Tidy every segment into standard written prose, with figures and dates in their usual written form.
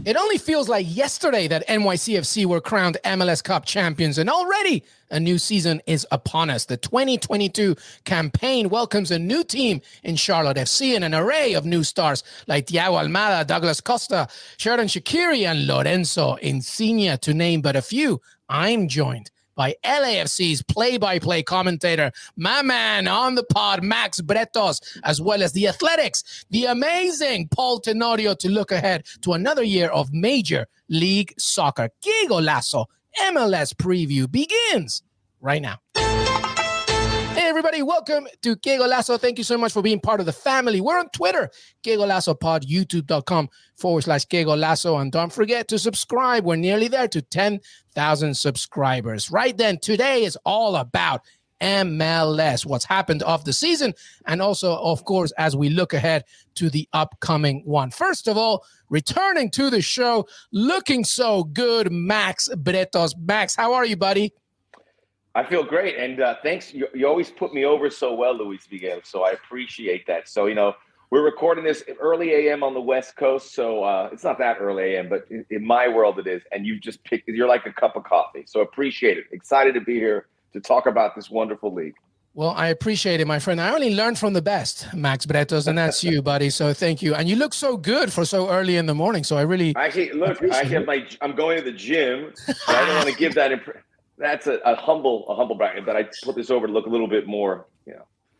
It only feels like yesterday that NYCFC were crowned MLS Cup champions, and already a new season is upon us. The 2022 campaign welcomes a new team in Charlotte FC and an array of new stars like Thiago Almada, Douglas Costa, Sheridan Shaqiri, and Lorenzo Insigne, to name but a few. I'm joined by LAFC's play-by-play commentator, my man on the pod, Max Bretos, as well as the Athletics, the amazing Paul Tenorio, to look ahead to another year of Major League Soccer. Qué Golazo MLS preview begins right now. Hey, everybody, welcome to Qué Golazo. Thank you so much for being part of the family. We're on Twitter, Qué Golazo Pod, youtube.com/Qué Golazo. And don't forget to subscribe. We're nearly there to 10,000 subscribers. Right then, today is all about MLS, what's happened off the season, and also, of course, as we look ahead to the upcoming one. First of all, returning to the show, looking so good, Max Bretos. Max, how are you, buddy? I feel great, and thanks. You always put me over so well, Luis Miguel, so I appreciate that. So, we're recording this early a.m. on the West Coast, so it's not that early a.m., but in my world it is, and you've just picked – you're like a cup of coffee, so appreciate it. Excited to be here to talk about this wonderful league. Well, I appreciate it, my friend. I only learned from the best, Max Bretos, and that's you, buddy, so thank you. And you look so good for so early in the morning, so I really – I'm going to the gym, so I don't want to give that impression. That's a humble bracket, but I put this over to look a little bit more,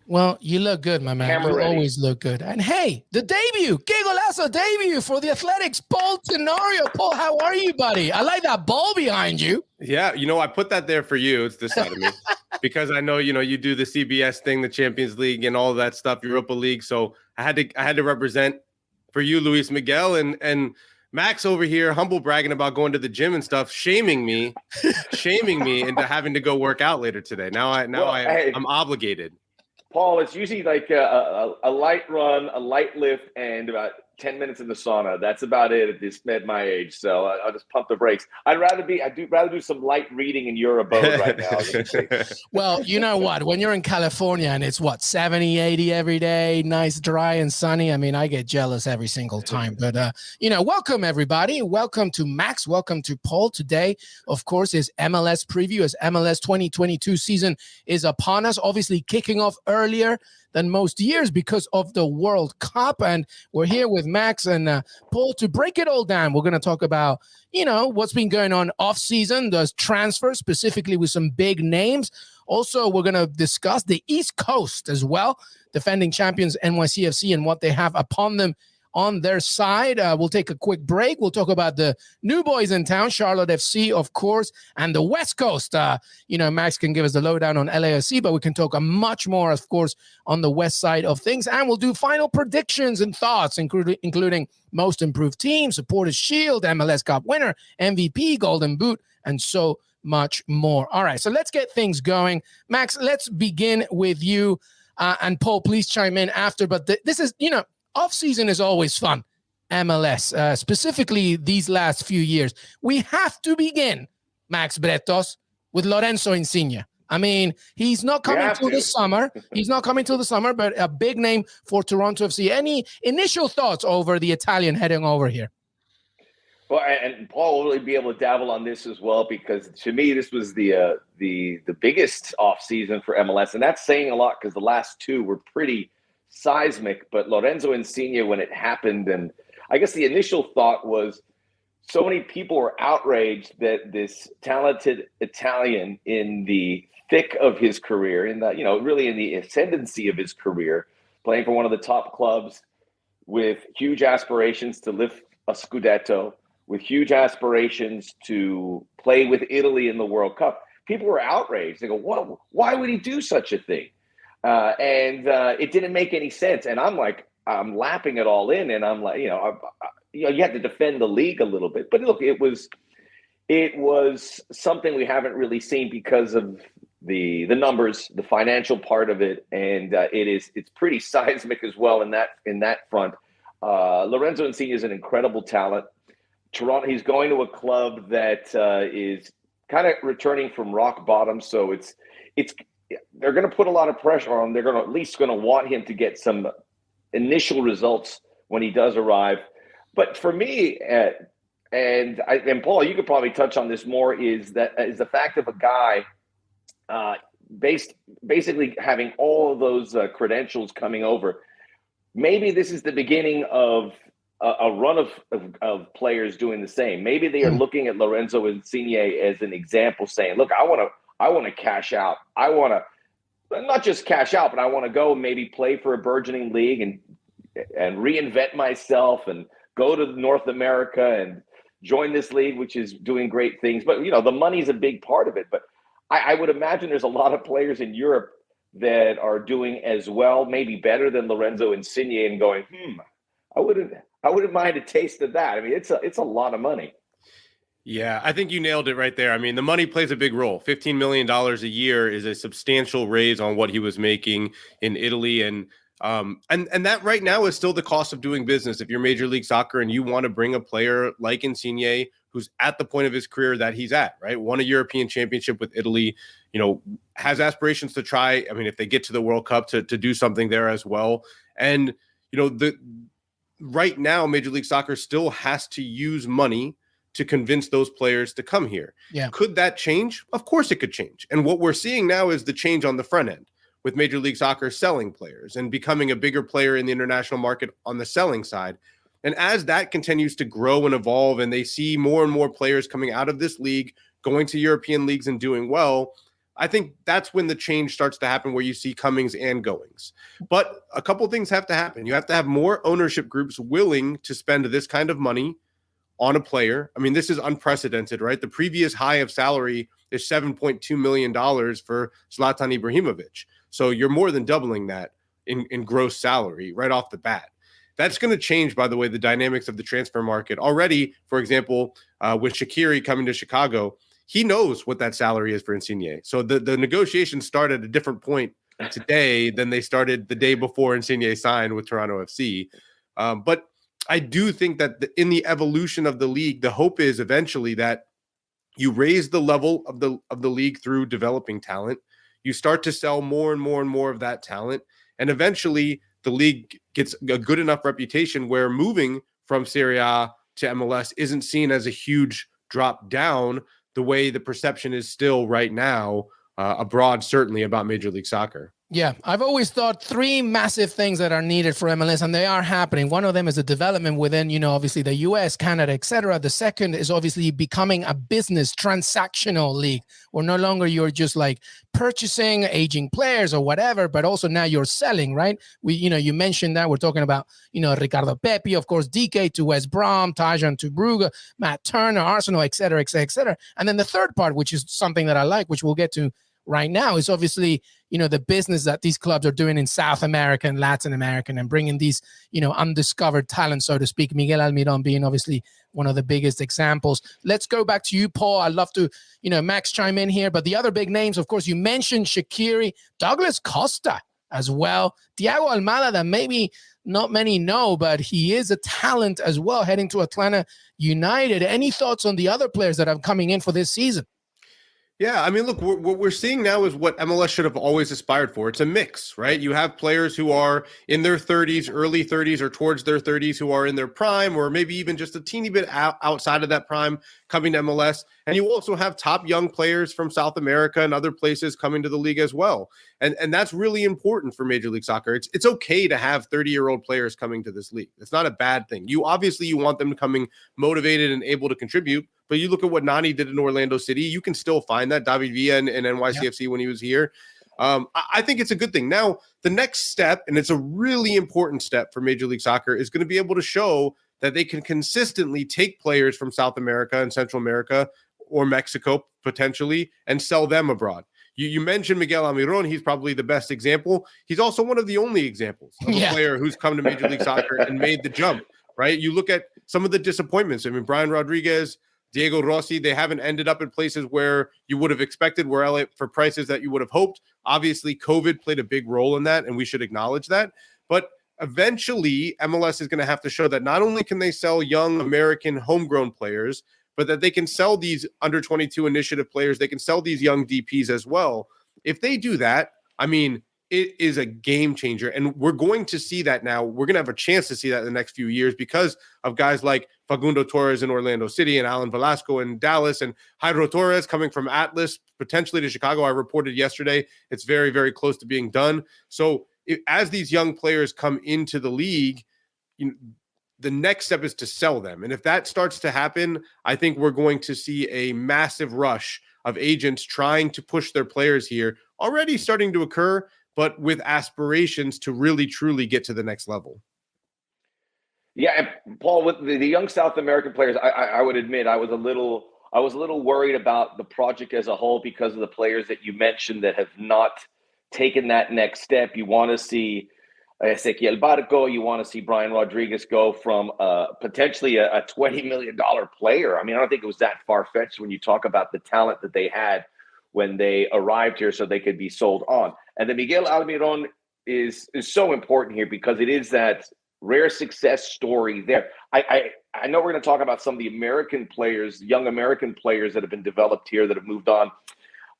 Well, you look good, my man. You always look good. And hey, the debut, Qué Golazo debut for the Athletics, Paul Tenorio. Paul, how are you, buddy? I like that ball behind you. Yeah, I put that there for you. It's this side of me. Because I know, you do the CBS thing, the Champions League and all of that stuff, Europa League. So I had to represent for you, Luis Miguel, and Max over here, humble bragging about going to the gym and stuff, shaming me into having to go work out later today. I'm obligated. Paul, it's usually like a light run, a light lift, and about 10 minutes in the sauna. That's about it at my age. So I'll just pump the brakes. I'd rather do some light reading in your abode right now. Well, you know what? When you're in California and it's 70, 80 every day, nice, dry, and sunny. I mean, I get jealous every single time. But, welcome, everybody. Welcome to Max. Welcome to Paul. Today, of course, is MLS preview as MLS 2022 season is upon us, obviously kicking off earlier than most years because of the World Cup. And we're here with Max and Paul to break it all down. We're going to talk about, what's been going on off season, those transfers, specifically with some big names. Also, we're going to discuss the East Coast as well, defending champions NYCFC and what they have upon them on their side. We'll take a quick break. We'll talk about the new boys in town, Charlotte FC, of course, and the West Coast. Max can give us the lowdown on LAFC, but we can talk much more, of course, on the West side of things. And we'll do final predictions and thoughts, including most improved team, Supporters Shield, MLS Cup winner, MVP, Golden Boot, and so much more. All right, so let's get things going. Max, let's begin with you. And Paul, please chime in after. But this is, off-season is always fun, MLS, specifically these last few years. We have to begin, Max Bretos, with Lorenzo Insigne. I mean, he's not coming till the summer. He's not coming till the summer, but a big name for Toronto FC. Any initial thoughts over the Italian heading over here? Well, and Paul will really be able to dabble on this as well, because to me, this was the biggest off-season for MLS. And that's saying a lot because the last two were pretty seismic, but Lorenzo Insigne, when it happened, and I guess the initial thought was so many people were outraged that this talented Italian in the thick of his career, really in the ascendancy of his career, playing for one of the top clubs with huge aspirations to lift a Scudetto, with huge aspirations to play with Italy in the World Cup. People were outraged. They go, why would he do such a thing? And it didn't make any sense. And I'm lapping it all in. And I'm like, you have to defend the league a little bit. But look, it was something we haven't really seen because of the numbers, the financial part of it. And it's pretty seismic as well in that front. Lorenzo Insigne is an incredible talent. Toronto, he's going to a club that is kind of returning from rock bottom. So they're going to put a lot of pressure on him. They're at least going to want him to get some initial results when he does arrive. But for me, And Paul, you could probably touch on this more, is the fact of a guy basically having all of those credentials coming over. Maybe this is the beginning of a run of players doing the same. Maybe they are looking at Lorenzo Insigne as an example, saying, look, I want to cash out. I want to not just cash out, but I want to go maybe play for a burgeoning league and reinvent myself and go to North America and join this league, which is doing great things. But, the money's a big part of it. But I would imagine there's a lot of players in Europe that are doing as well, maybe better than Lorenzo Insigne, and going, I wouldn't mind a taste of that. I mean, it's a lot of money. Yeah, I think you nailed it right there. I mean, the money plays a big role. $15 million a year is a substantial raise on what he was making in Italy. And that right now is still the cost of doing business. If you're Major League Soccer and you want to bring a player like Insigne, who's at the point of his career that he's at, right? Won a European championship with Italy, has aspirations to try. I mean, if they get to the World Cup, to do something there as well. And, right now, Major League Soccer still has to use money to convince those players to come here. Yeah. Could that change? Of course it could change. And what we're seeing now is the change on the front end, with Major League Soccer selling players and becoming a bigger player in the international market on the selling side. And as that continues to grow and evolve, and they see more and more players coming out of this league, going to European leagues and doing well, I think that's when the change starts to happen, where you see comings and goings. But a couple things have to happen. You have to have more ownership groups willing to spend this kind of money on a player. I mean, this is unprecedented, right? The previous high of salary is $7.2 million for Zlatan Ibrahimovic. So you're more than doubling that in gross salary right off the bat. That's going to change, by the way, the dynamics of the transfer market. Already, for example, with Shaqiri coming to Chicago, he knows what that salary is for Insigne. So the negotiations start at a different point today than they started the day before Insigne signed with Toronto FC. But I do think that in the evolution of the league, the hope is eventually that you raise the level of the league through developing talent. You start to sell more and more and more of that talent. And eventually the league gets a good enough reputation where moving from Serie A to MLS isn't seen as a huge drop down the way the perception is still right now abroad, certainly, about Major League Soccer. Yeah, I've always thought three massive things that are needed for MLS, and they are happening. One of them is the development within, obviously the US, Canada, etc. The second is obviously becoming a business transactional league, where no longer you're just like purchasing aging players or whatever, but also now you're selling, right? You mentioned that we're talking about, Ricardo Pepi, of course, DK to West Brom, Tajon to Brugge, Matt Turner, Arsenal, etc., etc., etc. And then the third part, which is something that I like, which we'll get to right now, is obviously, the business that these clubs are doing in South America and Latin America, and bringing these, undiscovered talents, so to speak. Miguel Almiron being obviously one of the biggest examples. Let's go back to you, Paul. I'd love to, Max chime in here, but the other big names, of course, you mentioned Shaqiri, Douglas Costa as well, Thiago Almada, that maybe not many know, but he is a talent as well, heading to Atlanta United. Any thoughts on the other players that are coming in for this season? Yeah, I mean, look, what we're seeing now is what MLS should have always aspired for. It's a mix, right? You have players who are in their 30s, early 30s, or towards their 30s, who are in their prime, or maybe even just a teeny bit outside of that prime, coming to MLS. And you also have top young players from South America and other places coming to the league as well. And that's really important for Major League Soccer. It's okay to have 30-year-old players coming to this league. It's not a bad thing. You want them coming motivated and able to contribute. But you look at what Nani did in Orlando City, you can still find that. David Villa in NYCFC when he was here. I think it's a good thing. Now, the next step, and it's a really important step for Major League Soccer, is going to be able to show that they can consistently take players from South America and Central America or Mexico potentially and sell them abroad. You mentioned Miguel Almiron. He's probably the best example. He's also one of the only examples of a player who's come to Major League Soccer and made the jump, right? You look at some of the disappointments. I mean, Brian Rodriguez, Diego Rossi, they haven't ended up in places where you would have expected, for prices that you would have hoped. Obviously, COVID played a big role in that, and we should acknowledge that. But eventually, MLS is going to have to show that not only can they sell young American homegrown players, but that they can sell these under-22 initiative players. They can sell these young DPs as well. If they do that, I mean, it is a game changer. And we're going to see that now. We're going to have a chance to see that in the next few years because of guys like Facundo Torres in Orlando City and Alan Velasco in Dallas and Jairo Torres coming from Atlas potentially to Chicago. I reported yesterday it's very, very close to being done. So as these young players come into the league, the next step is to sell them. And if that starts to happen, I think we're going to see a massive rush of agents trying to push their players here, already starting to occur, but with aspirations to really, truly get to the next level. Yeah, and Paul, with the young South American players, I would admit I was a little worried about the project as a whole because of the players that you mentioned that have not taken that next step. You want to see Ezequiel Barco, you want to see Brian Rodriguez go from potentially a $20 million player. I mean, I don't think it was that far-fetched when you talk about the talent that they had when they arrived here so they could be sold on. And then Miguel Almiron is so important here because it is that rare success story there. I know we're going to talk about some of the American players, young American players that have been developed here that have moved on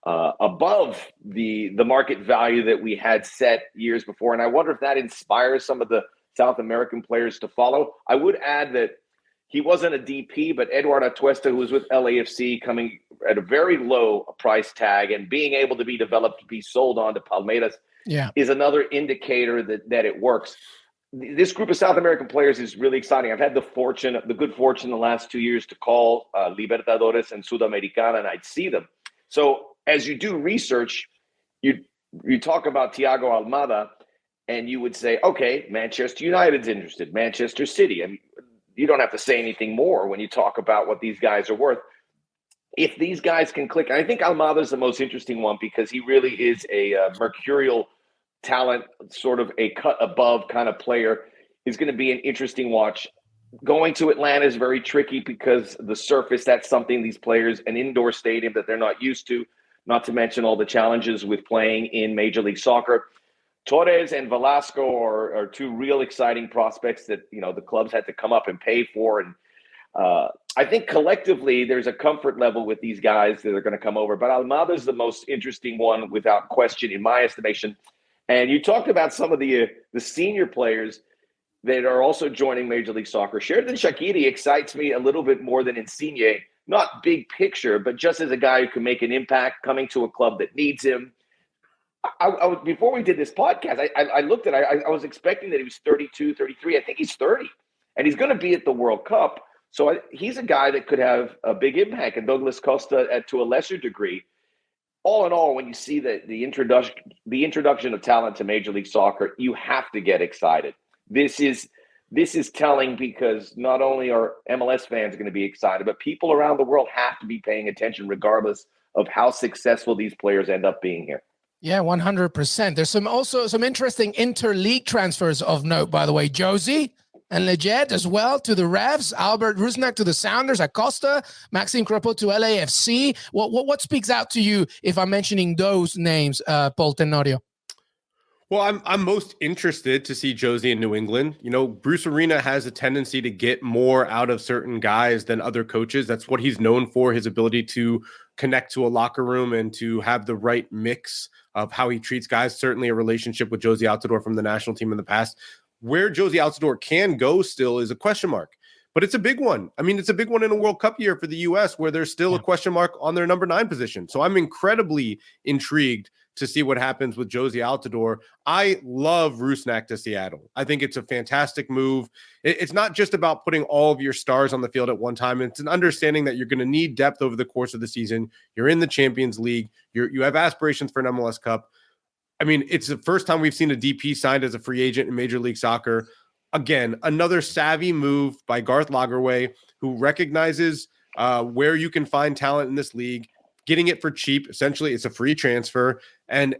above the market value that we had set years before. And I wonder if that inspires some of the South American players to follow. I would add that he wasn't a DP, but Eduardo Atuesta, who was with LAFC, coming at a very low price tag and being able to be developed to be sold on to Palmeiras is another indicator that it works. This group of South American players is really exciting. I've had the good fortune the last 2 years to call Libertadores and Sudamericana, and I'd see them. So as you do research, you talk about Thiago Almada, and you would say, okay, Manchester United's interested, Manchester City. I mean, you don't have to say anything more when you talk about what these guys are worth. If these guys can click, and I think Almada's the most interesting one because he really is a mercurial talent, sort of a cut above kind of player, is going to be an interesting watch. Going to Atlanta is very tricky because the surface, that's something these players, an indoor stadium that they're not used to, not to mention all the challenges with playing in Major League Soccer. Torres and Velasco are two real exciting prospects that, the clubs had to come up and pay for. And I think collectively there's a comfort level with these guys that are going to come over. But Almada's the most interesting one without question, in my estimation. And you talked about some of the senior players that are also joining Major League Soccer. Sheridan Shaqiri excites me a little bit more than Insigne. Not big picture, but just as a guy who can make an impact coming to a club that needs him. I before we did this podcast, I looked at I was expecting that he was 32, 33. I think he's 30. And he's going to be at the World Cup. So he's a guy that could have a big impact. And Douglas Costa to a lesser degree. All in all, when you see the introduction of talent to Major League Soccer, you have to get excited. This is telling because not only are MLS fans going to be excited, but people around the world have to be paying attention regardless of how successful these players end up being here. Yeah, 100%. There's also some interesting interleague transfers of note, by the way. Josie and Leggett as well to the Revs, Albert Rusnak to the Sounders, Acosta, Maxime Crepeau to LAFC. What speaks out to you if I'm mentioning those names, Paul Tenorio? Well, I'm most interested to see Josie in New England. Bruce Arena has a tendency to get more out of certain guys than other coaches. That's what he's known for, his ability to connect to a locker room and to have the right mix of how he treats guys. Certainly a relationship with Josie Altidore from the national team in the past. Where Josie Altidore can go still is a question mark. But it's a big one. I mean, it's a big one in a World Cup year for the U.S. where there's still a question mark on their number 9 position. So I'm incredibly intrigued to see what happens with Josie Altidore. I love Rusnak to Seattle. I think it's a fantastic move. It's not just about putting all of your stars on the field at one time. It's an understanding that you're going to need depth over the course of the season. You're in the Champions League. You have aspirations for an MLS Cup. I mean, it's the first time we've seen a DP signed as a free agent in Major League Soccer. Again, another savvy move by Garth Lagerwey, who recognizes where you can find talent in this league, getting it for cheap. Essentially, it's a free transfer and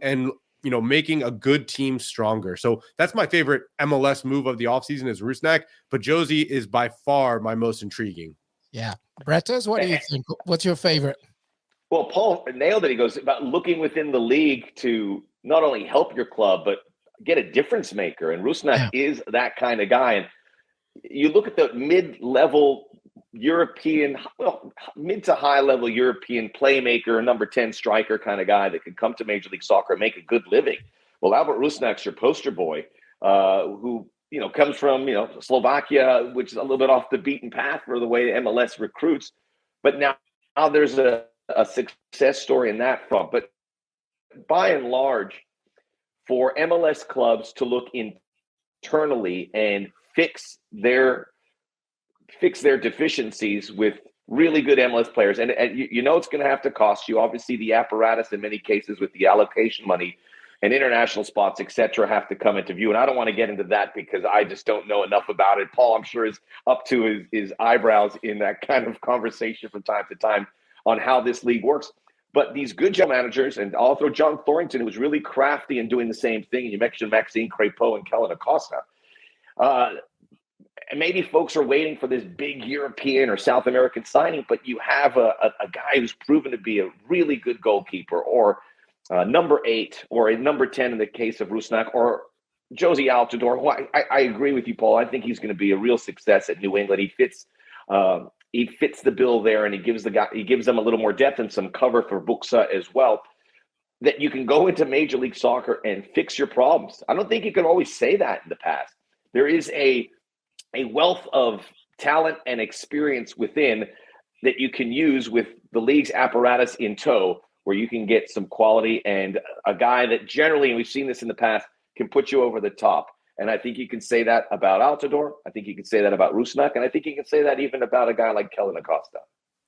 making a good team stronger. So that's my favorite MLS move of the offseason is Rusnak, but Josie is by far my most intriguing. Yeah. Bretos, what do you think? What's your favorite? Well, Paul nailed it. He goes about looking within the league to not only help your club, but get a difference maker. And Rusnak is that kind of guy. And you look at the mid-level European, mid to high-level European playmaker, number 10 striker kind of guy that could come to Major League Soccer and make a good living. Well, Albert Rusnak's your poster boy, who comes from, Slovakia, which is a little bit off the beaten path for the way MLS recruits. But now there's a success story in that front. But by and large, for MLS clubs to look internally and fix their deficiencies with really good MLS players, and it's going to have to cost you. Obviously, the apparatus in many cases with the allocation money and international spots, et cetera, have to come into view. And I don't want to get into that because I just don't know enough about it. Paul, I'm sure, is up to his eyebrows in that kind of conversation from time to time on how this league works. But these good general managers, and I'll throw John Thorrington, who was really crafty in doing the same thing. You mentioned Maxime Crépeau and Kellen Acosta. And maybe folks are waiting for this big European or South American signing, but you have a guy who's proven to be a really good goalkeeper, or number 8, or a number 10 in the case of Rusnak, or Josie Altidore, who I agree with you, Paul. I think he's going to be a real success at New England. He fits the bill there, and he gives them a little more depth and some cover for Buxa as well, that you can go into Major League Soccer and fix your problems. I don't think you could always say that in the past. There is a wealth of talent and experience within that you can use with the league's apparatus in tow, where you can get some quality and a guy that generally, and we've seen this in the past, can put you over the top. And I think you can say that about Altidore. I think you can say that about Rusnak. And I think you can say that even about a guy like Kellen Acosta.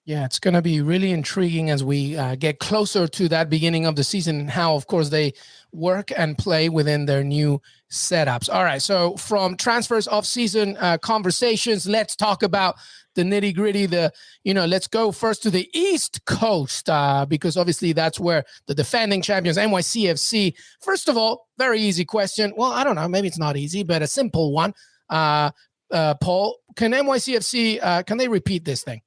Yeah, it's going to be really intriguing as we get closer to that beginning of the season, and how, of course, they work and play within their new setups. All right, so from transfers, off-season conversations, let's talk about the nitty-gritty. Let's go first to the East Coast, because obviously that's where the defending champions, NYCFC. First of all, very easy question. Well, I don't know, maybe it's not easy, but a simple one. Paul, can NYCFC, can they repeat this thing?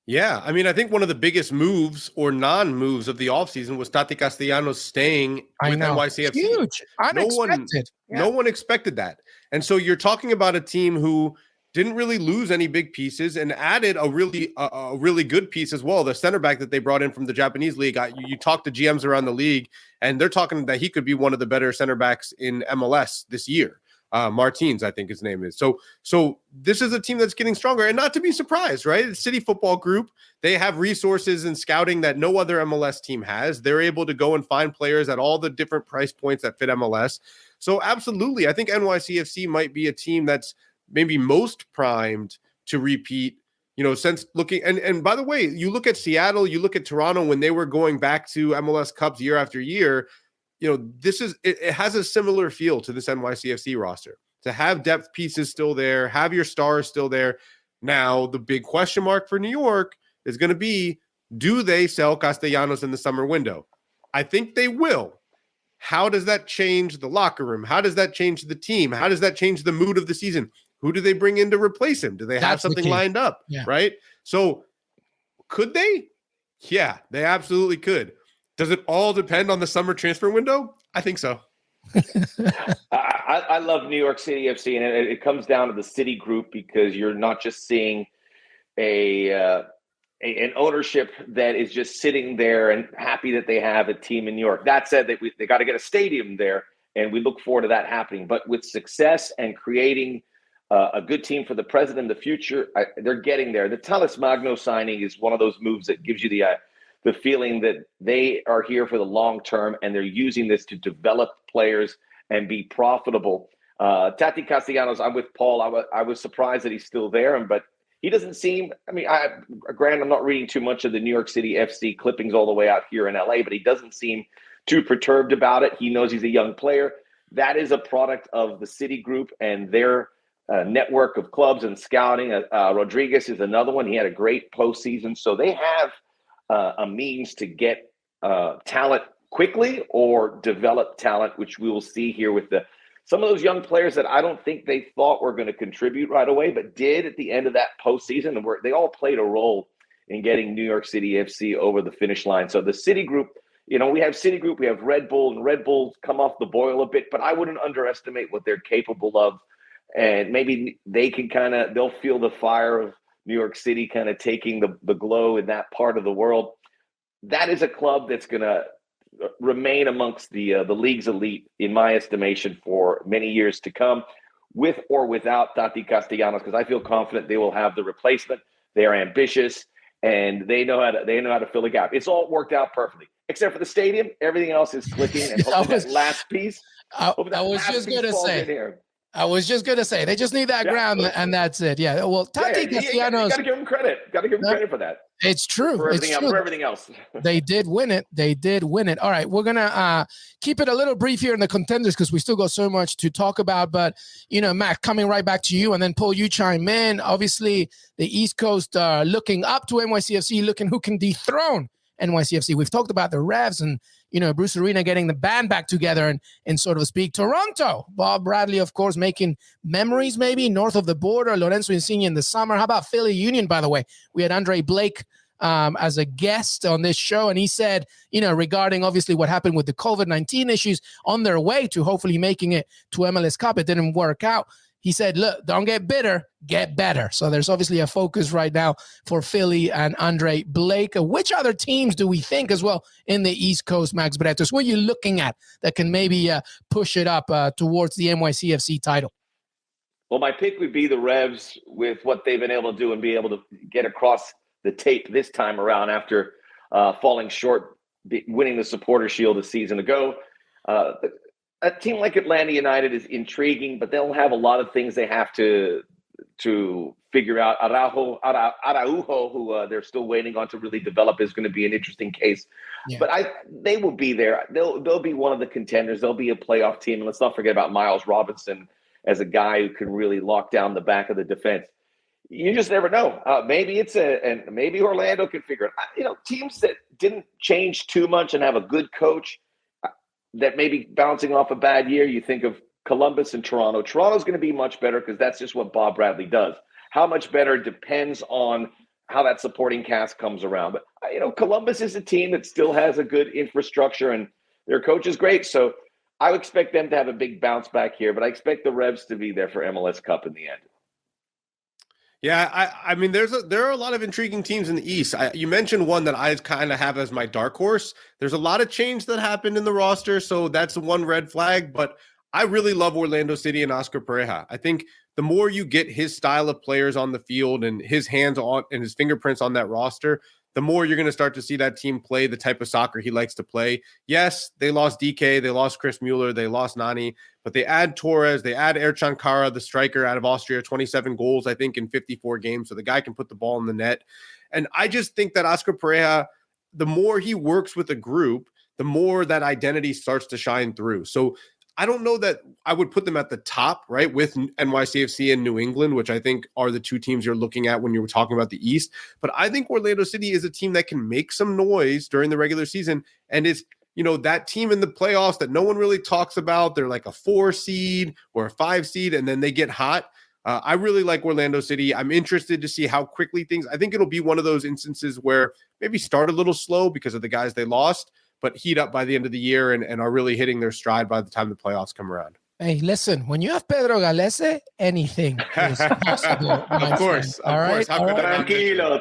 Yeah, I mean, I think one of the biggest moves or non-moves of the offseason was Tati Castellanos staying with NYCFC. Huge. Unexpected. No one expected that. And so you're talking about a team who didn't really lose any big pieces and added a really good piece as well. The center back that they brought in from the Japanese league. You talk to GMs around the league, and they're talking that he could be one of the better center backs in MLS this year. Martins, I think his name is. So this is a team that's getting stronger, and not to be surprised, right? It's City Football Group. They have resources and scouting that no other MLS team has. They're able to go and find players at all the different price points that fit MLS. So absolutely, I think NYCFC might be a team that's maybe most primed to repeat, since looking, and by the way, you look at Seattle, you look at Toronto when they were going back to MLS Cups year after year. It has a similar feel to this NYCFC roster, to have depth pieces still there, have your stars still there. Now, the big question mark for New York is going to be, do they sell Castellanos in the summer window? I think they will. How does that change the locker room? How does that change the team? How does that change the mood of the season? Who do they bring in to replace him? Do they have something lined up? Yeah. Right? So could they? Yeah, they absolutely could. Does it all depend on the summer transfer window? I think so. I love New York City FC, and it comes down to the City Group, because you're not just seeing an ownership that is just sitting there and happy that they have a team in New York. That said, they got to get a stadium there, and we look forward to that happening. But with success and creating a good team for the present and the future, they're getting there. The Talles Magno signing is one of those moves that gives you the feeling that they are here for the long term, and they're using this to develop players and be profitable. Tati Castellanos, I'm with Paul. I was surprised that he's still there, but he doesn't seem, granted, I'm not reading too much of the New York City FC clippings all the way out here in LA, but he doesn't seem too perturbed about it. He knows he's a young player. That is a product of the City Group and their network of clubs and scouting. Rodriguez is another one. He had a great postseason. So they have a means to get talent quickly or develop talent, which we will see here with some of those young players that I don't think they thought were going to contribute right away, but did at the end of that postseason, and they all played a role in getting New York City FC over the finish line. So the City Group, we have City Group, we have Red Bull, and Red Bull's come off the boil a bit, but I wouldn't underestimate what they're capable of. And maybe they can they'll feel the fire of New York City kind of taking the glow in that part of the world. That is a club that's going to remain amongst the league's elite, in my estimation, for many years to come. with or without Tati Castellanos, because I feel confident they will have the replacement. They are ambitious and they know how to fill the gap. It's all worked out perfectly, except for the stadium. Everything else is clicking, and hopefully that last piece. I was just going to say, they just need that ground, and that's it. Yeah. Well, Tati Castellanos. You got to give them credit. Got to give them credit for that. It's true. For everything else. They did win it. All right. We're going to keep it a little brief here in the contenders because we still got so much to talk about. But, Matt, coming right back to you, and then Paul, you chime in. Obviously, the East Coast looking up to NYCFC, looking who can dethrone NYCFC. We've talked about the Revs and, Bruce Arena getting the band back together and so to speak. Toronto, Bob Bradley, of course, making memories maybe north of the border. Lorenzo Insigne in the summer. How about Philly Union, by the way? We had Andre Blake as a guest on this show, and he said, regarding obviously what happened with the COVID-19 issues, on their way to hopefully making it to MLS Cup. It didn't work out. He said, look, don't get bitter, get better. So there's obviously a focus right now for Philly and Andre Blake. Which other teams do we think as well in the East Coast, Max Bretos? What are you looking at that can maybe push it up towards the NYCFC title? Well, my pick would be the Revs with what they've been able to do and be able to get across the tape this time around after falling short, winning the Supporter Shield a season ago. A team like Atlanta United is intriguing, but they'll have a lot of things they have to figure out. Araujo, who they're still waiting on to really develop, is going to be an interesting case. Yeah. But they will be there. They'll be one of the contenders. They'll be a playoff team. And let's not forget about Miles Robinson as a guy who can really lock down the back of the defense. You just never know. Maybe maybe Orlando can figure it out. Teams that didn't change too much and have a good coach that may be bouncing off a bad year. You think of Columbus and Toronto. Toronto's going to be much better because that's just what Bob Bradley does. How much better depends on how that supporting cast comes around. But, Columbus is a team that still has a good infrastructure and their coach is great. So I would expect them to have a big bounce back here, but I expect the Revs to be there for MLS Cup in the end. Yeah, I mean, there are a lot of intriguing teams in the East. You mentioned one that I kind of have as my dark horse. There's a lot of change that happened in the roster, so that's one red flag. But I really love Orlando City and Oscar Pareja. I think the more you get his style of players on the field and his hands on and his fingerprints on that roster, the more you're going to start to see that team play the type of soccer he likes to play. Yes, they lost DK, they lost Chris Mueller, they lost Nani, but they add Torres, they add Ercan Kara, the striker out of Austria, 27 goals, I think, in 54 games. So the guy can put the ball in the net. And I just think that Oscar Pareja, the more he works with a group, the more that identity starts to shine through. So I don't know that I would put them at the top, right, with NYCFC and New England, which I think are the two teams you're looking at when you're talking about the East. But I think Orlando City is a team that can make some noise during the regular season. And it's, that team in the playoffs that no one really talks about. They're like a 4 seed or a 5 seed, and then they get hot. I really like Orlando City. I'm interested to see how quickly I think it'll be one of those instances where maybe start a little slow because of the guys they lost, but heat up by the end of the year and are really hitting their stride by the time the playoffs come around. Hey, listen, when you have Pedro Galese, anything is possible. Of course. Tranquilo.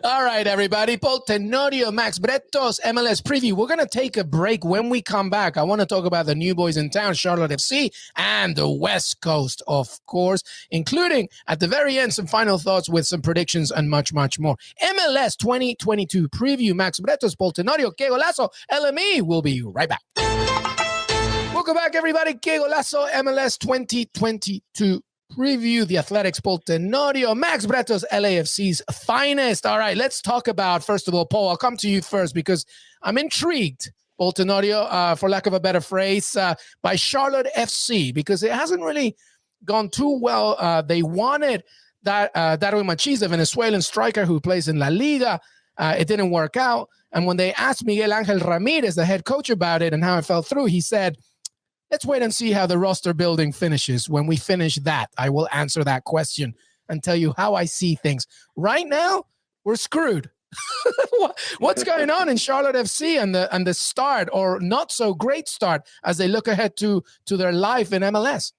All right, everybody. Paul Tenorio, Max Bretos, MLS preview. We're going to take a break. When we come back, I want to talk about the new boys in town, Charlotte FC, and the West Coast, of course, including at the very end, some final thoughts with some predictions and much, much more. MLS 2022 preview. Max Bretos, Paul Tenorio, Qué Golazo, LME. We'll be right back. Welcome back, everybody. Qué Golazo, MLS 2022 preview. The Athletics, Paul Tenorio, Max Bretos, LAFC's finest. All right, let's talk about, first of all, Paul, I'll come to you first because I'm intrigued, Paul Tenorio, for lack of a better phrase, by Charlotte FC because it hasn't really gone too well. They wanted Darwin Machís, the Venezuelan striker who plays in La Liga. It didn't work out. And when they asked Miguel Ángel Ramírez, the head coach, about it and how it fell through, he said, let's wait and see how the roster building finishes. When we finish that, I will answer that question and tell you how I see things. Right now, we're screwed. What's going on in Charlotte FC and the start or not so great start as they look ahead to their life in MLS?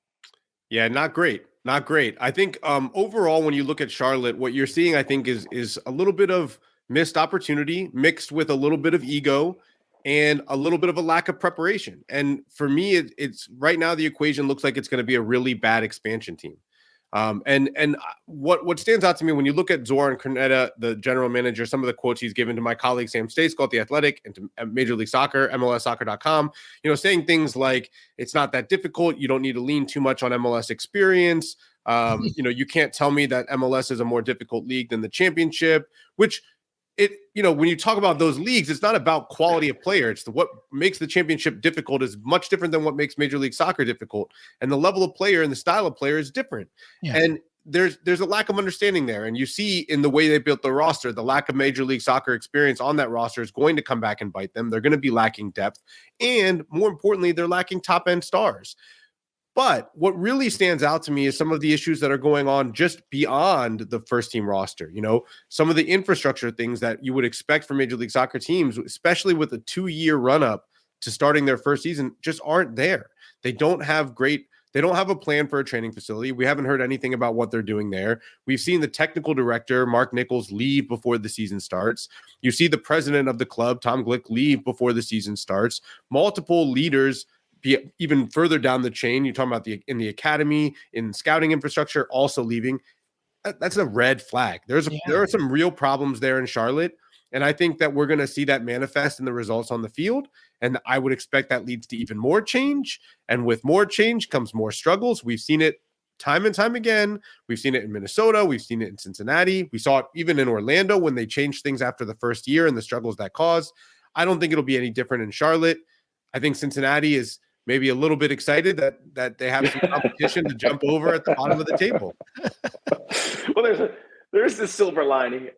Yeah, not great. Not great. I think overall, when you look at Charlotte, what you're seeing, I think, is a little bit of missed opportunity mixed with a little bit of ego. and a little bit of a lack of preparation. And for me, it's right now the equation looks like it's going to be a really bad expansion team. And what stands out to me when you look at Zoran Krneta, the general manager, some of the quotes he's given to my colleague Sam Stejskal at The Athletic and to Major League Soccer, MLSsoccer.com, saying things like it's not that difficult. You don't need to lean too much on MLS experience. You can't tell me that MLS is a more difficult league than the championship, which when you talk about those leagues, it's not about quality of player. It's what makes the championship difficult is much different than what makes Major League Soccer difficult. And the level of player and the style of player is different. Yeah. And there's a lack of understanding there. And you see in the way they built the roster, the lack of Major League Soccer experience on that roster is going to come back and bite them. They're going to be lacking depth. And more importantly, they're lacking top-end stars. But what really stands out to me is some of the issues that are going on just beyond the first team roster. Some of the infrastructure things that you would expect from Major League Soccer teams, especially with a 2-year run up to starting their first season, just aren't there. They don't have a plan for a training facility. We haven't heard anything about what they're doing there. We've seen the technical director, Mark Nichols, leave before the season starts. You see the president of the club, Tom Glick, leave before the season starts. Multiple leaders be even further down the chain. You're talking about in the academy, in scouting infrastructure, also leaving. That's a red flag. There are some real problems there in Charlotte. And I think that we're going to see that manifest in the results on the field. And I would expect that leads to even more change. And with more change comes more struggles. We've seen it time and time again. We've seen it in Minnesota. We've seen it in Cincinnati. We saw it even in Orlando when they changed things after the first year and the struggles that caused. I don't think it'll be any different in Charlotte. I think Cincinnati is maybe a little bit excited that they have some competition to jump over at the bottom of the table. Well, there's the silver lining.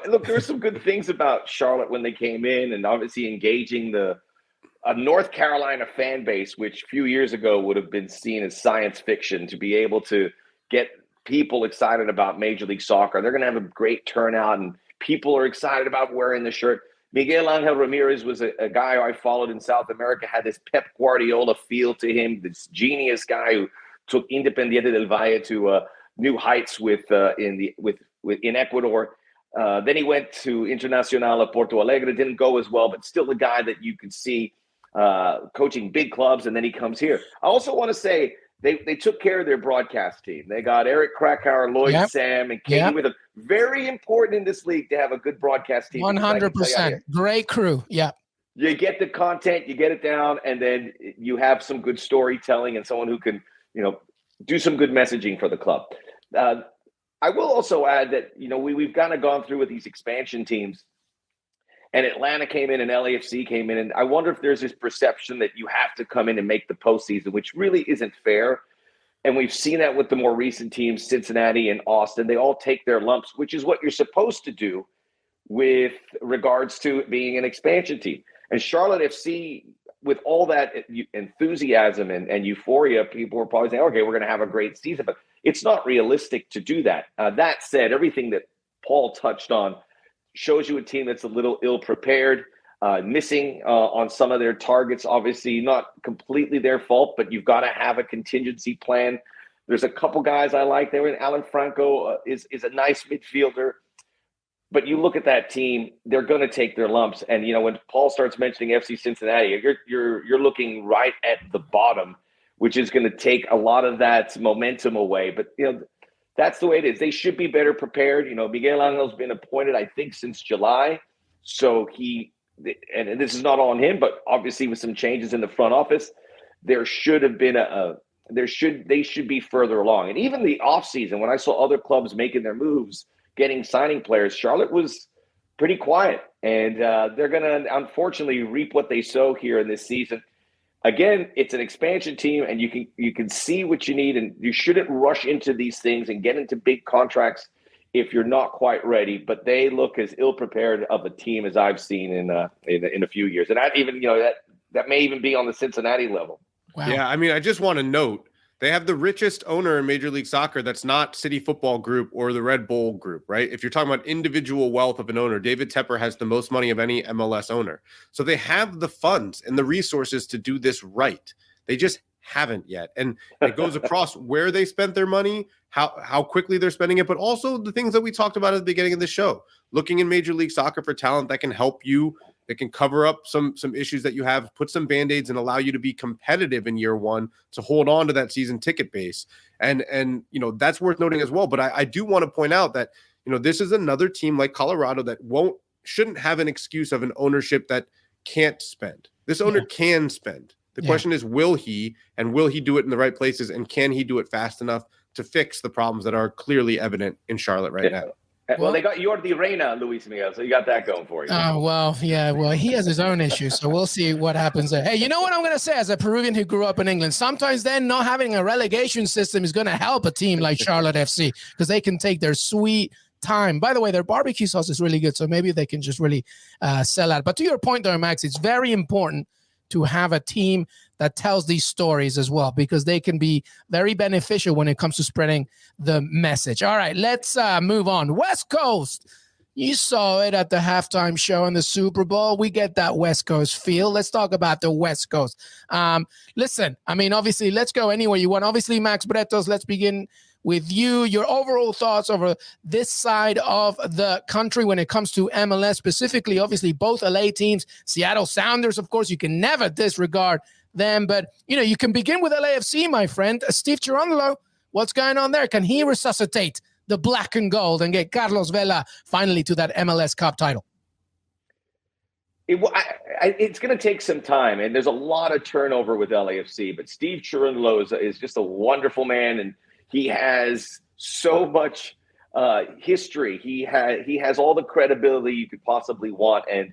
Look, there's some good things about Charlotte when they came in, and obviously engaging a North Carolina fan base, which a few years ago would have been seen as science fiction, to be able to get people excited about Major League Soccer. They're going to have a great turnout, and people are excited about wearing the shirt. Miguel Angel Ramirez was a guy who I followed in South America, had this Pep Guardiola feel to him, this genius guy who took Independiente del Valle to new heights in Ecuador. Then he went to Internacional of Porto Alegre. Didn't go as well, but still a guy that you could see coaching big clubs, and then he comes here. I also want to say they took care of their broadcast team. They got Eric Krakauer, Lloyd Sam, and Katie with them. Very important in this league to have a good broadcast team. 100%. Great crew. Yeah. You get the content, you get it down, and then you have some good storytelling and someone who can, do some good messaging for the club. I will also add that, we've kind of gone through with these expansion teams, and Atlanta came in and LAFC came in. And I wonder if there's this perception that you have to come in and make the postseason, which really isn't fair. And we've seen that with the more recent teams, Cincinnati and Austin. They all take their lumps, which is what you're supposed to do with regards to being an expansion team. And Charlotte FC, with all that enthusiasm and euphoria, people are probably saying, okay, we're going to have a great season. But it's not realistic to do that. That said, everything that Paul touched on shows you a team that's a little ill-prepared, missing on some of their targets. Obviously, not completely their fault, but you've got to have a contingency plan. There's a couple guys I like there. And Alan Franco is a nice midfielder. But you look at that team, they're going to take their lumps. And, when Paul starts mentioning FC Cincinnati, you're looking right at the bottom, which is going to take a lot of that momentum away. But, that's the way it is. They should be better prepared. Miguel Angel's been appointed, I think, since July. So and this is not on him, but obviously with some changes in the front office, there should have been they should be further along. And even the offseason, when I saw other clubs making their moves, getting signing players, Charlotte was pretty quiet. And they're going to, unfortunately, reap what they sow here in this season. Again, it's an expansion team, and you can see what you need, and you shouldn't rush into these things and get into big contracts if you're not quite ready. But they look as ill-prepared of a team as I've seen in a few years. And that may even be on the Cincinnati level. Wow. Yeah, I just want to note, they have the richest owner in Major League Soccer that's not City Football Group or the Red Bull Group, right? If you're talking about individual wealth of an owner, David Tepper has the most money of any MLS owner. So they have the funds and the resources to do this right. They just haven't yet. And it goes across where they spent their money, how quickly they're spending it, but also the things that we talked about at the beginning of the show, looking in Major League Soccer for talent that can help you that can cover up some issues that you have, put some band-aids and allow you to be competitive in year one to hold on to that season ticket base. And that's worth noting as well. But I do want to point out that, this is another team like Colorado that shouldn't have an excuse of an ownership that can't spend. This owner can spend. The question is, will he do it in the right places, and can he do it fast enough to fix the problems that are clearly evident in Charlotte right now? Well, they got Jordi Reina, Luis Miguel, so you got that going for you. Oh, well, he has his own issues, so we'll see what happens there. Hey, you know what I'm going to say as a Peruvian who grew up in England? Sometimes then not having a relegation system is going to help a team like Charlotte FC because they can take their sweet time. By the way, their barbecue sauce is really good, so maybe they can just really sell out. But to your point there, Max, it's very important to have a team that tells these stories as well, because they can be very beneficial when it comes to spreading the message. All right, let's move on. West Coast. You saw it at the halftime show in the Super Bowl. We get that West Coast feel. Let's talk about the West Coast. Listen, I mean, obviously, let's go anywhere you want. Obviously, Max Bretos, let's begin with you. Your overall thoughts over this side of the country when it comes to MLS, specifically, obviously, both LA teams, Seattle Sounders, of course, you can never disregard them. But, you can begin with LAFC, my friend. Steve Cherundolo, what's going on there? Can he resuscitate the black and gold and get Carlos Vela finally to that MLS Cup title? It's going to take some time, and there's a lot of turnover with LAFC. But Steve Cherundolo is just a wonderful man, and he has so much history. He has all the credibility you could possibly want. And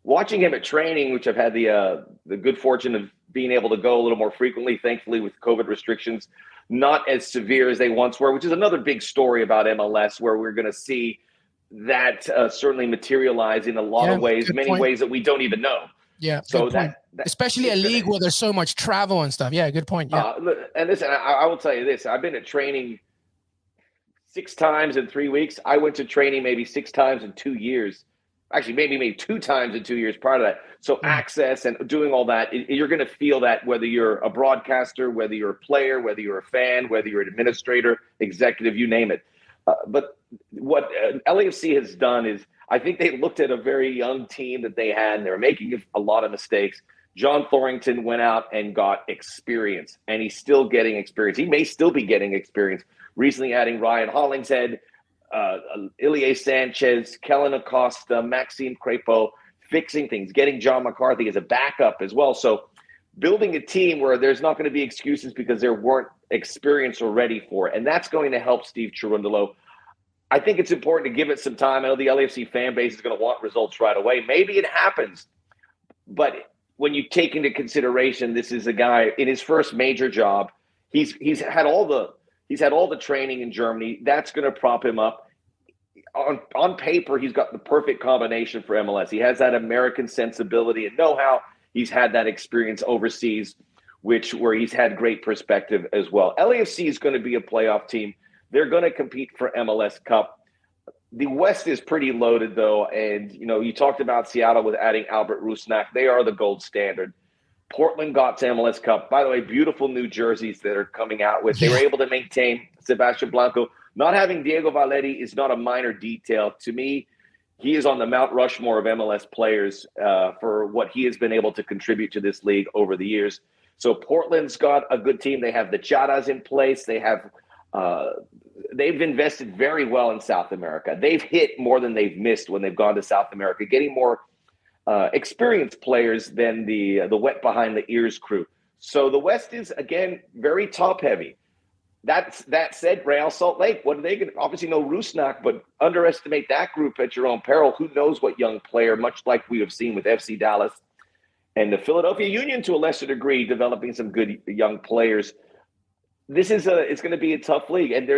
watching him at training, which I've had the good fortune of being able to go a little more frequently, thankfully with COVID restrictions, not as severe as they once were, which is another big story about MLS, where we're going to see that certainly materialize in a lot of ways, many ways that we don't even know. Yeah. So especially a league where there's so much travel and stuff. Yeah. Good point. Yeah. And listen, I will tell you this. I've been at training 6 times in 3 weeks. I went to training maybe 6 times in 2 years. Actually, maybe 2 times in 2 years prior to that. So access and doing all that, you're going to feel that whether you're a broadcaster, whether you're a player, whether you're a fan, whether you're an administrator, executive, you name it. But what LAFC has done is, I think they looked at a very young team that they had, and they were making a lot of mistakes. John Thorrington went out and got experience, and he's still getting experience. He may still be getting experience. Recently adding Ryan Hollingshead, Ilie Sanchez, Kellen Acosta, Maxime Crepeau, fixing things, getting John McCarthy as a backup as well. So building a team where there's not going to be excuses because there weren't experience or ready for it. And that's going to help Steve Cherundolo. I think it's important to give it some time. I know the LAFC fan base is going to want results right away. Maybe it happens. But when you take into consideration, this is a guy in his first major job. He's had all the training in Germany. That's going to prop him up. On paper, he's got the perfect combination for MLS. He has that American sensibility and know-how. He's had that experience overseas, where he's had great perspective as well. LAFC is going to be a playoff team. They're going to compete for MLS Cup. The West is pretty loaded, though. And, you talked about Seattle with adding Albert Rusnak. They are the gold standard. Portland got to MLS Cup. By the way, beautiful new jerseys that are coming out with. They were able to maintain Sebastian Blanco. Not having Diego Valeri is not a minor detail. To me, he is on the Mount Rushmore of MLS players for what he has been able to contribute to this league over the years. So Portland's got a good team. They have the Charas in place. They have they've invested very well in South America. They've hit more than they've missed when they've gone to South America, getting more experienced players than the wet behind the ears crew. So the West is, again, very top heavy. That said, Real Salt Lake, what are they going to? Obviously, no Rusnak, but underestimate that group at your own peril. Who knows what young player, much like we have seen with FC Dallas and the Philadelphia Union to a lesser degree, developing some good young players. It's going to be a tough league, and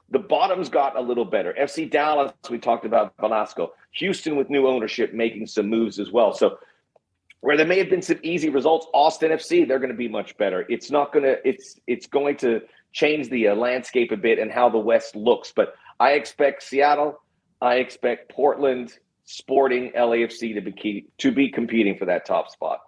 the bottom's got a little better. FC Dallas, we talked about Velasco. Houston with new ownership making some moves as well. So where there may have been some easy results, Austin FC, they're going to be much better. It's going to change the landscape a bit and how the West looks. But I expect Seattle, I expect Portland, Sporting, LAFC to be competing for that top spot.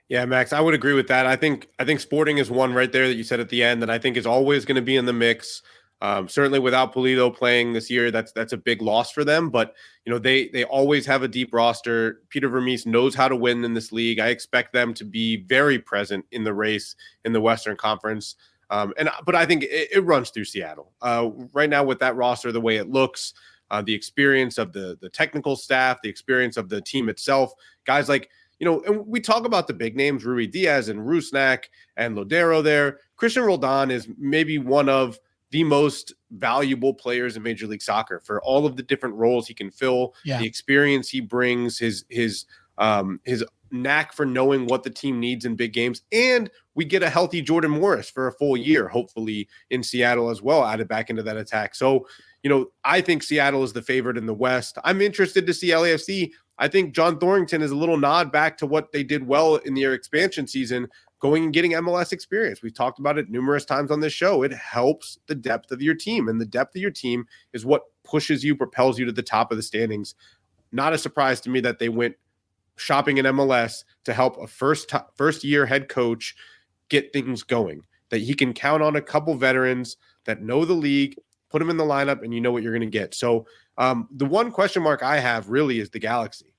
Yeah, Max, I would agree with that. I think Sporting is one right there that you said at the end that I think is always going to be in the mix. Certainly without Pulido playing this year, that's a big loss for them. But they always have a deep roster. Peter Vermees knows how to win in this league. I expect them to be very present in the race in the Western Conference. But I think it runs through Seattle right now with that roster, the way it looks, the experience of the technical staff, the experience of the team itself, guys like. And we talk about the big names, Rui Diaz and Rusnak and Lodero there. Christian Roldan is maybe one of the most valuable players in Major League Soccer for all of the different roles he can fill, the experience he brings, his knack for knowing what the team needs in big games. And we get a healthy Jordan Morris for a full year, hopefully in Seattle as well, added back into that attack. So, I think Seattle is the favorite in the West. I'm interested to see LAFC. I think John Thorrington is a little nod back to what they did well in their expansion season, going and getting MLS experience. We've talked about it numerous times on this show. It helps the depth of your team, and the depth of your team is what pushes you, propels you to the top of the standings. Not a surprise to me that they went shopping in MLS to help a first-year head coach get things going, that he can count on a couple veterans that know the league, put them in the lineup, and you know what you're going to get. So the one question mark I have really is the Galaxy.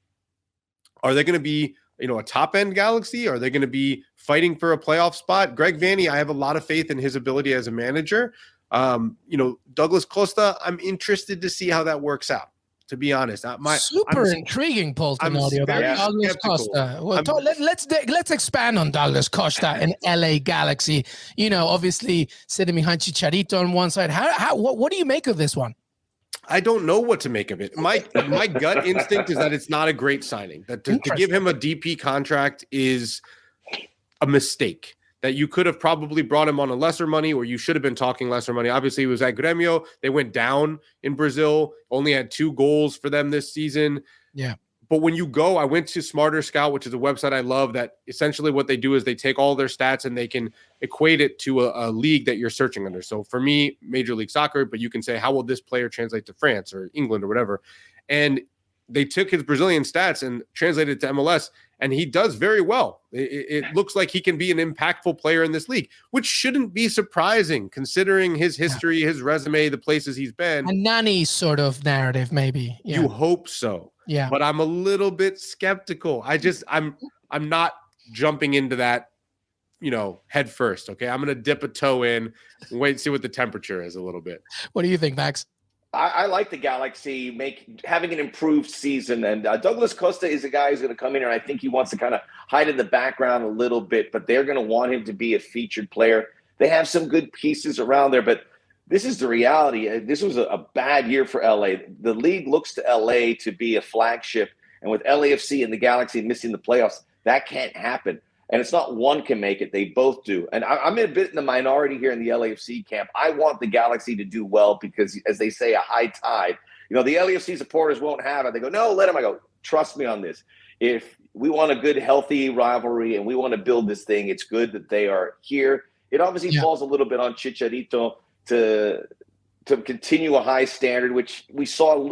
Are they going to be, a top-end Galaxy? Are they going to be fighting for a playoff spot? Greg Vanney, I have a lot of faith in his ability as a manager. Douglas Costa, I'm interested to see how that works out, to be honest. Super intriguing, Paul Tenorio, about Douglas Costa. Well, let's expand on Douglas Costa and LA Galaxy. Obviously sitting behind Chicharito on one side. What do you make of this one? I don't know what to make of it. My gut instinct is that it's not a great signing. That to give him a DP contract is a mistake. That you could have probably brought him on a lesser money, or you should have been talking lesser money. Obviously, he was at Grêmio. They went down in Brazil, only had 2 goals for them this season. Yeah. But when you go, I went to Smarter Scout, which is a website I love, that essentially what they do is they take all their stats and they can equate it to a league that you're searching under. So for me, Major League Soccer, but you can say, how will this player translate to France or England or whatever? And they took his Brazilian stats and translated it to MLS, and he does very well. It looks like he can be an impactful player in this league, which shouldn't be surprising considering his history, his resume, the places he's been. A Nani sort of narrative, maybe. Yeah. You hope so. Yeah. But I'm a little bit skeptical. I'm not jumping into that, head first. Okay. I'm going to dip a toe in and wait and see what the temperature is a little bit. What do you think, Max? I like the Galaxy having an improved season, and Douglas Costa is a guy who's going to come in here, and I think he wants to kind of hide in the background a little bit, but they're going to want him to be a featured player. They have some good pieces around there, but this is the reality. This was a bad year for LA. The league looks to LA to be a flagship, and with LAFC and the Galaxy missing the playoffs, that can't happen. And it's not one can make it. They both do. And I'm a bit in the minority here in the LAFC camp. I want the Galaxy to do well because, as they say, a high tide. The LAFC supporters won't have it. They go, no, let them. I go, trust me on this. If we want a good, healthy rivalry and we want to buid this thing, it's good that they are here. It obviously falls a little bit on Chicharito to continue a high standard, which we saw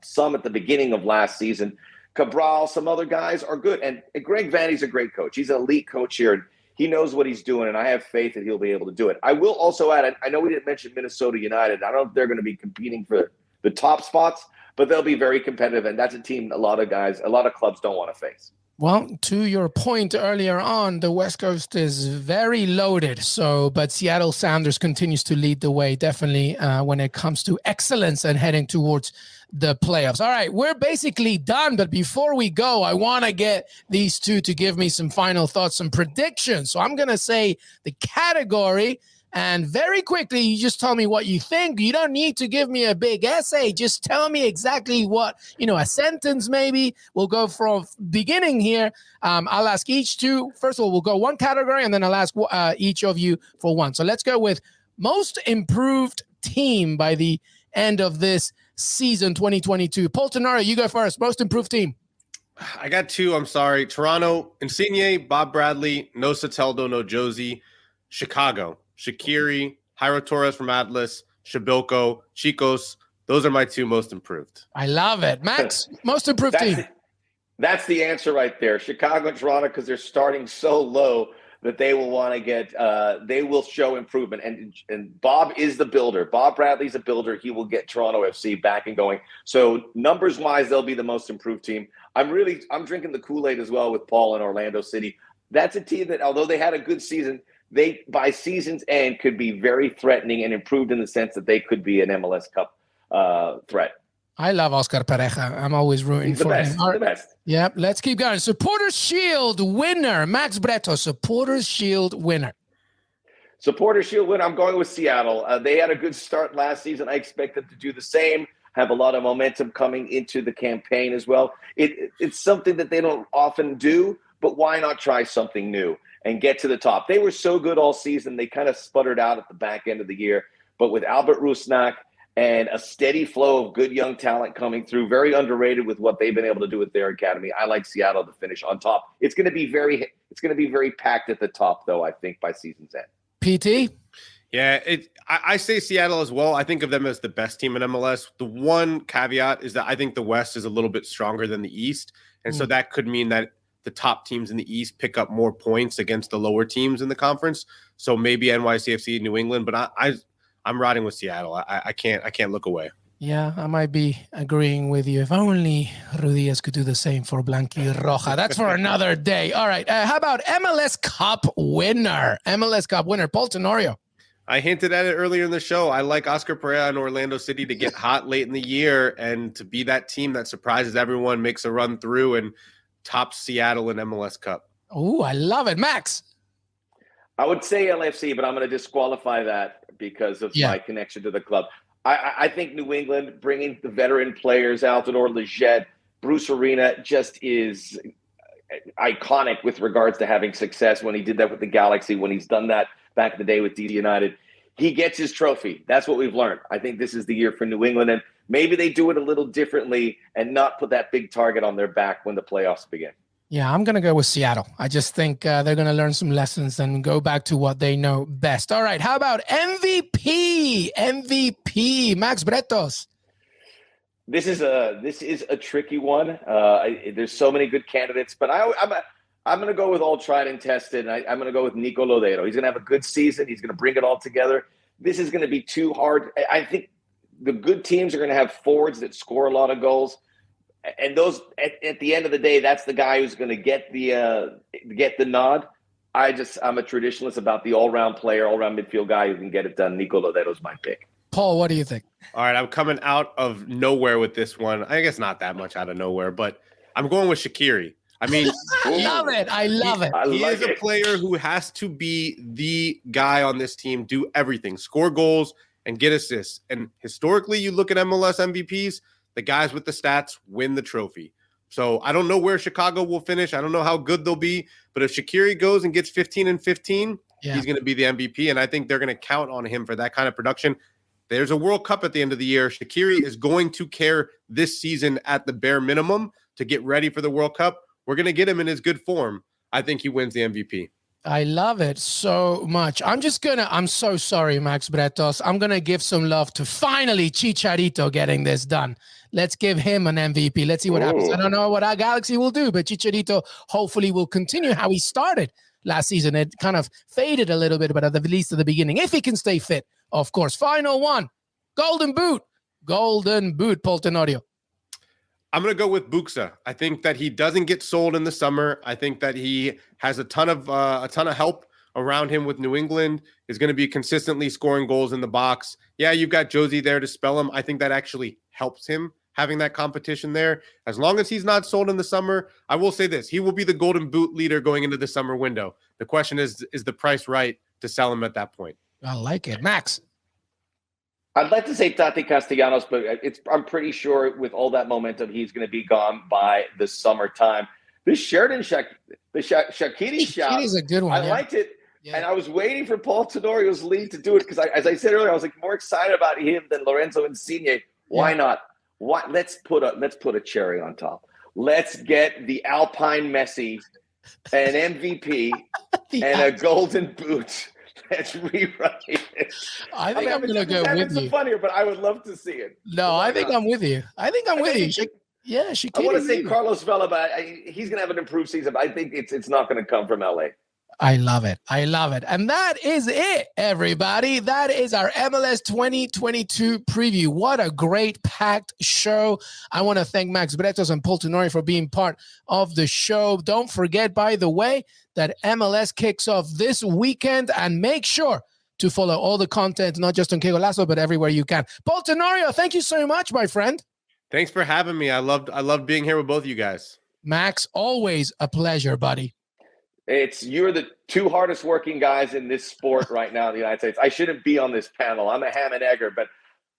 some at the beginning of last season. Cabral, some other guys are good. And Greg Vanney's a great coach. He's an elite coach here, and he knows what he's doing, and I have faith that he'll be able to do it. I will also add, I know we didn't mention Minnesota United. I don't know if they're going to be competing for the top spots, but they'll be very competitive, and that's a team a lot of clubs don't want to face. Well, to your point earlier on, the West Coast is very loaded. But Seattle Sounders continues to lead the way, definitely when it comes to excellence and heading towards the playoffs. All right, we're basically done. But before we go, I want to get these two to give me some final thoughts, some predictions. So I'm going to say the category. And very quickly, you just tell me what you think. You don't need to give me a big essay. Just tell me exactly what, a sentence maybe. We'll go from beginning here. I'll ask each two. First of all, we'll go one category, and then I'll ask each of you for one. So let's go with most improved team by the end of this season 2022. Paul Tenorio, you go first. Most improved team. I got 2. I'm sorry. Toronto, Insigne, Bob Bradley, no Soteldo, no Josie. Chicago, Shaqiri, Jairo Torres from Atlas, Shabilko, Chicos. Those are my 2 most improved. I love it. Max, most improved team. That's the answer right there. Chicago and Toronto, because they're starting so low that they will want to get. They will show improvement, and Bob is the builder. Bob Bradley's a builder. He will get Toronto FC back and going. So numbers wise, they'll be the most improved team. I'm drinking the Kool-Aid as well with Paul in Orlando City. That's a team that, although they had a good season, they by season's end could be very threatening and improved in the sense that they could be an MLS Cup threat. I love Oscar Pareja. I'm always rooting for him. The best. Yep, let's keep going. Supporters Shield winner, Max Bretos, Supporters Shield winner. Supporters Shield winner, I'm going with Seattle. They had a good start last season. I expect them to do the same, have a lot of momentum coming into the campaign as well. It's something that they don't often do, but why not try something new and get to the top? They were so good all season. They kind of sputtered out at the back end of the year, but with Albert Rusnak, and a steady flow of good young talent coming through, very underrated with what they've been able to do with their academy. I like Seattle to finish on top. It's going to be very packed at the top, though, I think, by season's end. PT? Yeah, I say Seattle as well. I think of them as the best team in MLS. The one caveat is that I think the West is a little bit stronger than the East. And so that could mean that the top teams in the East pick up more points against the lower teams in the conference. So maybe NYCFC, New England, but I'm riding with Seattle. I can't look away. Yeah, I might be agreeing with you. If only Rudias could do the same for Blanqui Roja. That's for another day. All right. How about MLS Cup winner? MLS Cup winner, Paul Tenorio. I hinted at it earlier in the show. I like Oscar Pereira and Orlando City to get hot late in the year and to be that team that surprises everyone, makes a run through, and tops Seattle in MLS Cup. Oh, I love it. Max? I would say LAFC, but I'm going to disqualify that because of my connection to the club. I think New England, bringing the veteran players, Altidore, Leggett, Bruce Arena, just is iconic with regards to having success. When he did that with the Galaxy, when he's done that back in the day with DC United, he gets his trophy. That's what we've learned. I think this is the year for New England, and maybe they do it a little differently and not put that big target on their back when the playoffs begin. Yeah, I'm going to go with Seattle. I just think they're going to learn some lessons and go back to what they know best. All right, how about MVP? MVP, Max Bretos. This is a tricky one. There's so many good candidates, but I'm going to go with all tried and tested. I'm going to go with Nico Lodeiro. He's going to have a good season. He's going to bring it all together. This is going to be too hard. I think the good teams are going to have forwards that score a lot of goals. And those, at the end of the day, that's the guy who's going to get the nod. I'm a traditionalist about the all-round player, all-round midfield guy who can get it done. Nico Lodeiro's my pick. Paul, what do you think? All right, I'm coming out of nowhere with this one. I guess not that much out of nowhere, but I'm going with Shaqiri. I mean, I love it. He is a player who has to be the guy on this team, do everything, score goals and get assists. And historically, you look at MLS MVPs, the guys with the stats win the trophy. So I don't know where Chicago will finish. I don't know how good they'll be. But if Shaqiri goes and gets 15 and 15, he's going to be the MVP. And I think they're going to count on him for that kind of production. There's a World Cup at the end of the year. Shaqiri is going to care this season at the bare minimum to get ready for the World Cup. We're going to get him in his good form. I think he wins the MVP. I love it so much. I'm so sorry, Max Bretos. I'm going to give some love to finally Chicharito getting this done. Let's give him an MVP. Let's see what happens. I don't know what our Galaxy will do, but Chicharito hopefully will continue how he started last season. It kind of faded a little bit, but at the least at the beginning, if he can stay fit, of course. Final one, Golden Boot, Paul Tenorio. I'm going to go with Buxa. I think that he doesn't get sold in the summer. I think that he has a ton of help around him with New England, is going to be consistently scoring goals in the box. Yeah, you've got Josie there to spell him. I think that actually helps him having that competition there. As long as he's not sold in the summer, I will say this, he will be the Golden Boot leader going into the summer window. The question is the price right to sell him at that point? I like it. Max? I'd like to say Tati Castellanos, but I'm pretty sure with all that momentum, he's going to be gone by the summertime. This Sheridan Shaqiri shot is a good one. I liked it, and I was waiting for Paul Tenorio's lead to do it because, as I said earlier, I was more excited about him than Lorenzo Insigne. Why not? Let's put a cherry on top. Let's get the Alpine Messi, an MVP, and a Golden Boot. Let's rewrite it. I think I'm going to go with you. It's funnier, but I would love to see it. No, I think I'm with you. I want to say Carlos Vela, but he's going to have an improved season. But I think it's not going to come from LA. I love it. I love it. And that is it, everybody. That is our MLS 2022 preview. What a great packed show. I want to thank Max Bretos and Paul Tenorio for being part of the show. Don't forget, by the way, that MLS kicks off this weekend, and make sure to follow all the content, not just on Qué Golazo, but everywhere you can. Paul Tenorio, thank you so much, my friend. Thanks for having me. I loved being here with both of you guys. Max, always a pleasure, buddy. You're the two hardest working guys in this sport right now in the United States. I shouldn't be on this panel. I'm a ham and egger, but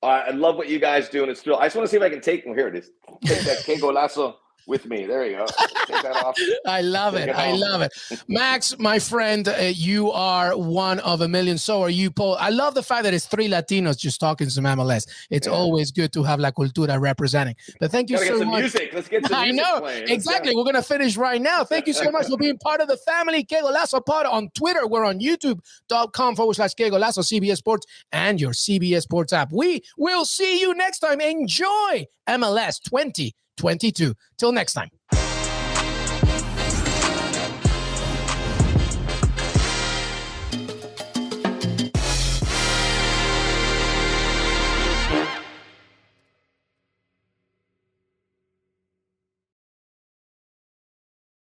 I love what you guys do, and it's thrill. I just want to see if I can take here it is. Take that Qué Golazo with me. There you go. Take that off. I love it. I love it. Max, my friend, you are one of a million. So are you, Paul. I love the fact that it's three Latinos just talking some MLS. It's always good to have La Cultura representing. But thank you so much. Music. Let's get some music playing. Exactly. We're going to finish right now. Thank you so much for being part of the family. Qué Golazo Pod on Twitter. We're on youtube.com/Qué Golazo, CBS Sports, and your CBS Sports app. We will see you next time. Enjoy MLS 2022. Till next time.